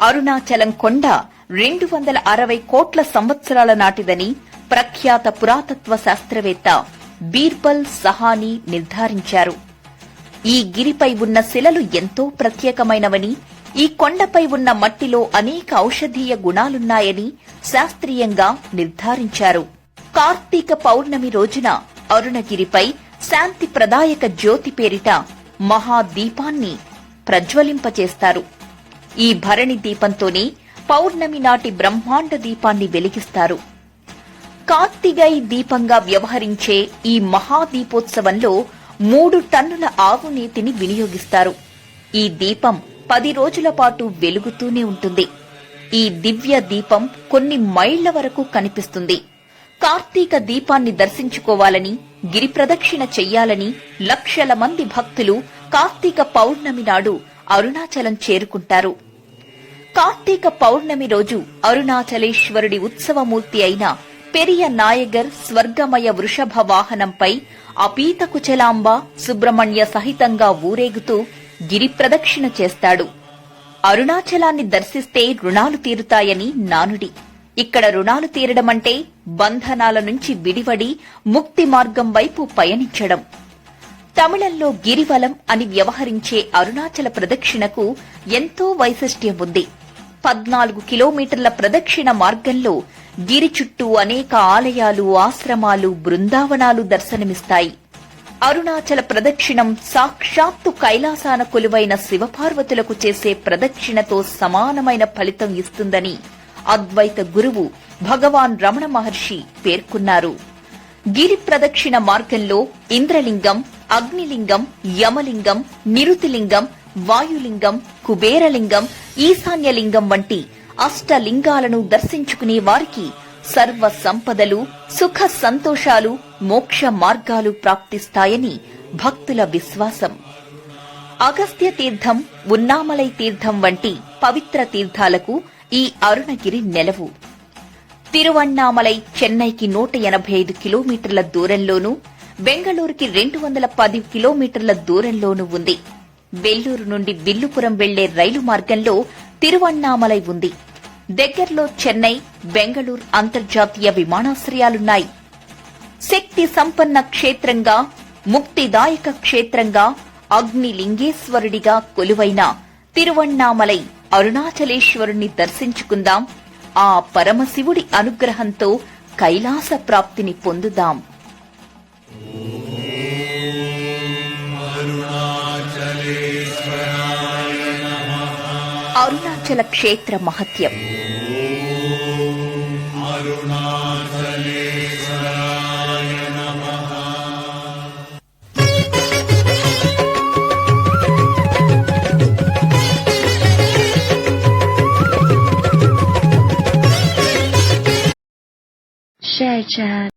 అరుణాచలం కొండ 260 కోట్ల సంవత్సరాల నాటిదని ప్రఖ్యాత పురాతత్వ శాస్త్రవేత్త బీర్బల్ సహానీ నిర్ధారించారు. ఈ గిరిపై ఉన్న శిలలు ఎంతో ప్రత్యేకమైనవని, ఈ కొండపై ఉన్న మట్టిలో అనేక ఔషధీయ గుణాలున్నాయని శాస్త్రీయంగా నిర్ధారించారు. కార్తీక పౌర్ణమి రోజున అరుణగిరిపై శాంతి ప్రదాయక జ్యోతి పేరిట మహాదీపాన్ని ప్రజ్వలింపచేస్తారు. ఈ భరణి దీపంతోనే పౌర్ణమి నాటి బ్రహ్మాండ దీపాన్ని వెలిగిస్తారు. కార్తిగై దీపంగా వ్యవహరించే ఈ మహాదీపోత్సవంలో 3 టన్నుల ఆవు నేతిని వినియోగిస్తారు. ఈ దీపం 10 రోజుల పాటు వెలుగుతూనే ఉంటుంది. ఈ దివ్య దీపం కొన్ని మైళ్ల వరకు కనిపిస్తుంది. కార్తీక దీపాన్ని దర్శించుకోవాలని, గిరి ప్రదక్షిణ చెయ్యాలని లక్షల మంది భక్తులు కార్తీక పౌర్ణమి నాడు అరుణాచలం చేరుకుంటారు. కార్తీక పౌర్ణమి రోజు అరుణాచలేశ్వరుడి ఉత్సవమూర్తి అయిన పెరియ నాయగర్ స్వర్గమయ వృషభ వాహనంపై అపీతకుచలాంబ సుబ్రహ్మణ్య సహితంగా ఊరేగుతూ గిరి ప్రదక్షిణ చేస్తాడు. అరుణాచలాన్ని దర్శిస్తే రుణాలు తీరుతాయని నానుడి. ఇక్కడ రుణాలు తీరడమంటే బంధనాల నుంచి విడివడి ముక్తి మార్గం వైపు పయనించడం. తమిళంలో గిరివలం అని వ్యవహరించే అరుణాచల ప్రదక్షిణకు ఎంతో వైశిష్ట్యం ఉంది. 14 కిలోమీటర్ల ప్రదక్షిణ మార్గంలో గిరి చుట్టూ అనేక ఆలయాలు, ఆశ్రమాలు, బృందావనాలు దర్శనమిస్తాయి. అరుణాచల ప్రదక్షిణం సాక్షాత్తు కైలాసాన కొలువైన శివపార్వతులకు చేసే ప్రదక్షిణతో సమానమైన ఫలితం ఇస్తుందని అద్వైత గురువు భగవాన్ రమణ మహర్షి పేర్కొన్నారు. గిరి ప్రదక్షిణ మార్గంలో ఇంద్రలింగం, అగ్నిలింగం, యమలింగం, నిరుతిలింగం, వాయులింగం, కుబేరలింగం, ఈశాన్యలింగం వంటి అష్టలింగాలను దర్శించుకునే వారికి సర్వ సంపదలు, సుఖ సంతోషాలు, మోక్ష మార్గాలు ప్రాప్తిస్తాయని భక్తుల విశ్వాసం. అగస్త్య తీర్థం, ఉన్నామలై తీర్థం వంటి పవిత్ర తీర్థాలకు ఈ అరుణగిరి నెలవు. తిరువణ్ణామలై చెన్నైకి 185 కిలోమీటర్ల దూరంలోనూ, బెంగళూరుకి 210 కిలోమీటర్ల దూరంలోనూ ఉంది. వెల్లూరు నుండి విల్లుపురం వెళ్లే రైలు మార్గంలో తిరువణ్ణామలై ఉంది. దగ్గర్లో చెన్నై, బెంగళూరు అంతర్జాతీయ విమానాశ్రయాలున్నాయి. శక్తి సంపన్న క్షేత్రంగా, ముక్తిదాయక క్షేత్రంగా, అగ్నిలింగేశ్వరుడిగా కొలువైన తిరువణ్ణామలై అరుణాచలేశ్వరుణ్ణి దర్శించుకుందాం. ఆ పరమశివుడి అనుగ్రహంతో కైలాస ప్రాప్తిని పొందుదాం. అరుణాచల క్షేత్ర మహత్యం. Share chat.